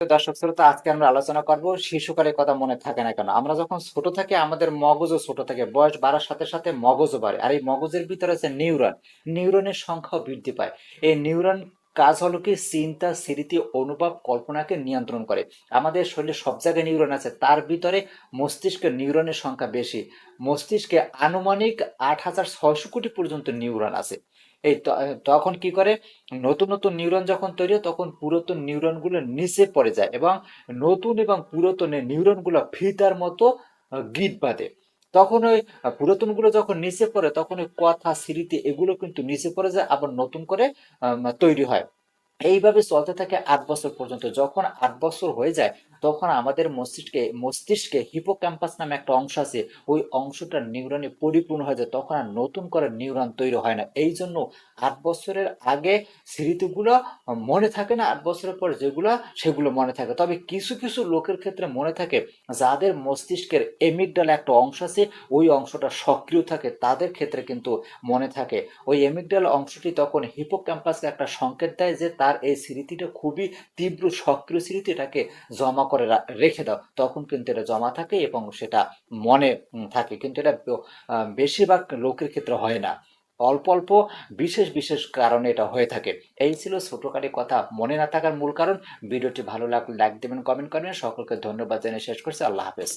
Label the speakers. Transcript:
Speaker 1: তো দর্শক শ্রোতা, আজকে আমরা আলোচনা করব শিশুকালের কথা মনে থাকে না কেন। আমরা যখন ছোট থাকি আমাদের মগজও ছোট থাকে, বয়স বাড়ার সাথে সাথে মগজও বাড়ে, আর এই মগজের ভিতরে আছে নিউরন। নিউরনের সংখ্যাও বৃদ্ধি পায়। এই নিউরন কাজ হলো কি, চিন্তা, স্মৃতি, অনুভব, কল্পনাকে নিয়ন্ত্রণ করে। আমাদের শরীরে সব জায়গায় নিউরন আছে, তার ভিতরে মস্তিষ্কের নিউরনের সংখ্যা বেশি। মস্তিষ্কে আনুমানিক ৮,৬০০ কোটি পর্যন্ত নিউরন আছে। তখন কি করে, নতুন নতুন নিউরন যখন তৈরি হয় তখন পুরাতন নিউরনগুলো নিচে পড়ে যায় এবং নতুন এবং পুরাতন নিউরনগুলো ফিতার মতো গিঁট বাঁধে। তখন ওই পুরাতনগুলো যখন নিচে পড়ে তখন ওই কথা, স্মৃতি এগুলো কিন্তু নিচে পড়ে যায়, আবার নতুন করে তৈরি হয়। এইভাবে চলতে থাকে ৮ বছর পর্যন্ত। যখন ৮ বছর হয়ে যায় তখন আমাদের মস্তিষ্কে হিপোক্যাম্পাস নামে একটা অংশ আছে। ওই অংশটা নিউরনে পরিপূর্ণ হয়ে যায়, তখন আর নতুন করে নিউরন তৈরি হয় না। এই জন্য ৮ বছরের আগে স্মৃতিগুলো মনে থাকে না, ৮ বছরের পর যেগুলো সেগুলো মনে থাকে। তবে কিছু কিছু লোকের ক্ষেত্রে মনে থাকে, যাদের মস্তিষ্কের এমিগডালা একটা অংশ আছে, ওই অংশটা সক্রিয় থাকে, তাদের ক্ষেত্রে কিন্তু মনে থাকে। ওই এমিগডালা অংশটি তখন হিপোক্যাম্পাসকে একটা সংকেত দেয় যে তার এই স্মৃতিটা খুবই তীব্র সক্রিয় স্মৃতি, এটাকে জমা করে রেখে দাও। তখন কিন্তু এটা জমা থাকে এবং সেটা মনে থাকে। কিন্তু এটা বেশিরভাগ লোকের ক্ষেত্রে হয় না, অল্প অল্প বিশেষ বিশেষ কারণে এটা হয়ে থাকে। এই ছিল ছোটখাটো কথা মনে না থাকার মূল কারণ। ভিডিওটি ভালো লাগলে লাইক দেবেন, কমেন্ট করবেন। সকলকে ধন্যবাদ জানিয়ে শেষ করছি। আল্লাহ হাফেজ।